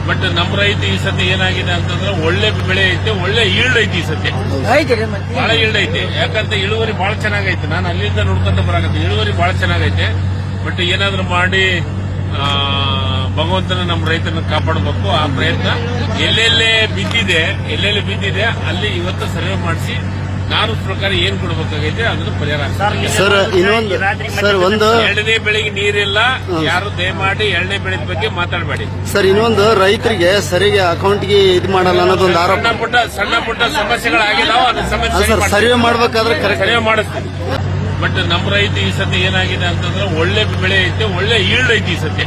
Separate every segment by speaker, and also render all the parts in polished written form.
Speaker 1: But ನಮ್ಮ ರೈತ ಈ ಸತಿ ಏನಾಗಿದೆ ಅಂತಂದ್ರೆ ಒಳ್ಳೆ ಬೆಳೆ ಐತೆ, ಒಳ್ಳೆ ಈಲ್ಡ್ ಐತಿ. ಈ ಸತಿ ಬಹಳ ಈಲ್ಡ್ ಐತೆ. ಯಾಕಂತ ಇಳುವರಿ ಬಹಳ ಚೆನ್ನಾಗೈತೆ. ನಾನು ಅಲ್ಲಿಂದ ನೋಡ್ಕೊಂತ ಬರಾಕತ್ತೆ, ಇಳುವರಿ ಬಹಳ ಚೆನ್ನಾಗೈತೆ. ಬಟ್ ಏನಾದ್ರೂ ಮಾಡಿ ಭಗವಂತನ ನಮ್ಮ ರೈತನ ಕಾಪಾಡಬೇಕು. ಆ ಪ್ರಯತ್ನ ಎಲ್ಲೆಲ್ಲೇ ಬಿದ್ದಿದೆ ಅಲ್ಲಿ ಇವತ್ತು ಸರ್ವೆ ಮಾಡಿಸಿ ನಾನು ಪ್ರಕಾರ ಏನ್ ಕೊಡಬೇಕಾಗೈತೆ ಅದನ್ನು ಪರಿಹಾರ.
Speaker 2: ಸರ್ ಇನ್ನೊಂದು ಸರ್ ಒಂದು
Speaker 1: ಎರಡನೇ ಬೆಳೆಗೆ ನೀರಿಲ್ಲ, ಯಾರು ದಯಮಾಡಿ ಎರಡನೇ ಬೆಳೆ ಬಗ್ಗೆ ಮಾತಾಡಬೇಡಿ
Speaker 2: ಸರ್. ಇನ್ನೊಂದು ರೈತರಿಗೆ ಸರಿಗೆ ಅಕೌಂಟ್ಗೆ ಇದು ಮಾಡಲ್ಲ ಅನ್ನೋದೊಂದು ಆರೋಪ.
Speaker 1: ಸಣ್ಣ ಪುಟ್ಟ ಸಮಸ್ಯೆಗಳಾಗಿದಾವ, ಅದು ಸಮಸ್ಯೆ
Speaker 2: ಸರ್ವೆ ಮಾಡಬೇಕಾದ್ರೆ ಕರೆಕ್ಟ್
Speaker 1: ಸರ್ವೆ ಮಾಡಿಸ್ತೀನಿ. ಬಟ್ ನಮ್ಮ ರೈತ ಈ ಸತಿ ಏನಾಗಿದೆ ಅಂತಂದ್ರೆ ಒಳ್ಳೆ ಬೆಳೆ ಐತೆ, ಒಳ್ಳೆ ಈಲ್ಡ್ ಐತಿ. ಈ ಸತಿ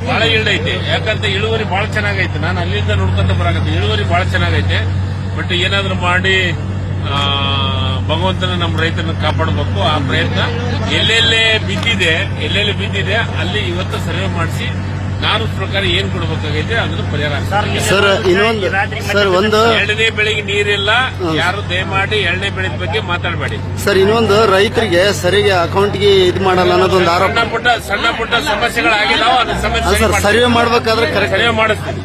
Speaker 1: ಬಹಳ ಈಲ್ಡ್ ಐತೆ. ಯಾಕಂತ ಇಳುವರಿ ಬಹಳ ಚೆನ್ನಾಗೈತೆ. ನಾನು ಅಲ್ಲಿಂದ ನೋಡ್ಕೊಂತ ಬರಾಕತ್ತೆ, ಇಳುವರಿ ಬಹಳ ಚೆನ್ನಾಗೈತೆ. ಬಟ್ ಏನಾದ್ರೂ ಮಾಡಿ ಭಗವಂತನ ನಮ್ಮ ರೈತನ ಕಾಪಾಡಬೇಕು. ಆ ಪ್ರಯತ್ನ ಎಲ್ಲೆಲ್ಲೇ ಬಿದ್ದಿದೆ ಅಲ್ಲಿ ಇವತ್ತು ಸರ್ವೆ ಮಾಡಿಸಿ ನಾನು ಪ್ರಕಾರ ಏನ್ ಕೊಡಬೇಕಾಗೈತೆ ಅದನ್ನು ಪರಿಹಾರ.
Speaker 2: ಸರ್ ಇನ್ನೊಂದು ಸರ್ ಒಂದು
Speaker 1: ಎರಡನೇ ಬೆಳೆಗೆ ನೀರಿಲ್ಲ, ಯಾರು ದಯಮಾಡಿ ಎರಡನೇ ಬೆಳೆ ಬಗ್ಗೆ ಮಾತಾಡಬೇಡಿ
Speaker 2: ಸರ್. ಇನ್ನೊಂದು ರೈತರಿಗೆ ಸರಿಗೆ ಅಕೌಂಟ್ಗೆ ಇದು ಮಾಡಲ್ಲ ಅನ್ನೋದೊಂದು ಆರೋಪ.
Speaker 1: ಸಣ್ಣ ಪುಟ್ಟ ಸಮಸ್ಯೆಗಳಾಗಿದಾವ, ಅದು ಸಮಸ್ಯೆ
Speaker 2: ಸರ್ವೆ ಮಾಡಬೇಕಾದ್ರೆ ಕರೆಕ್ಟ್
Speaker 1: ಸರ್ವೆ ಮಾಡಿಸ್ತೀನಿ.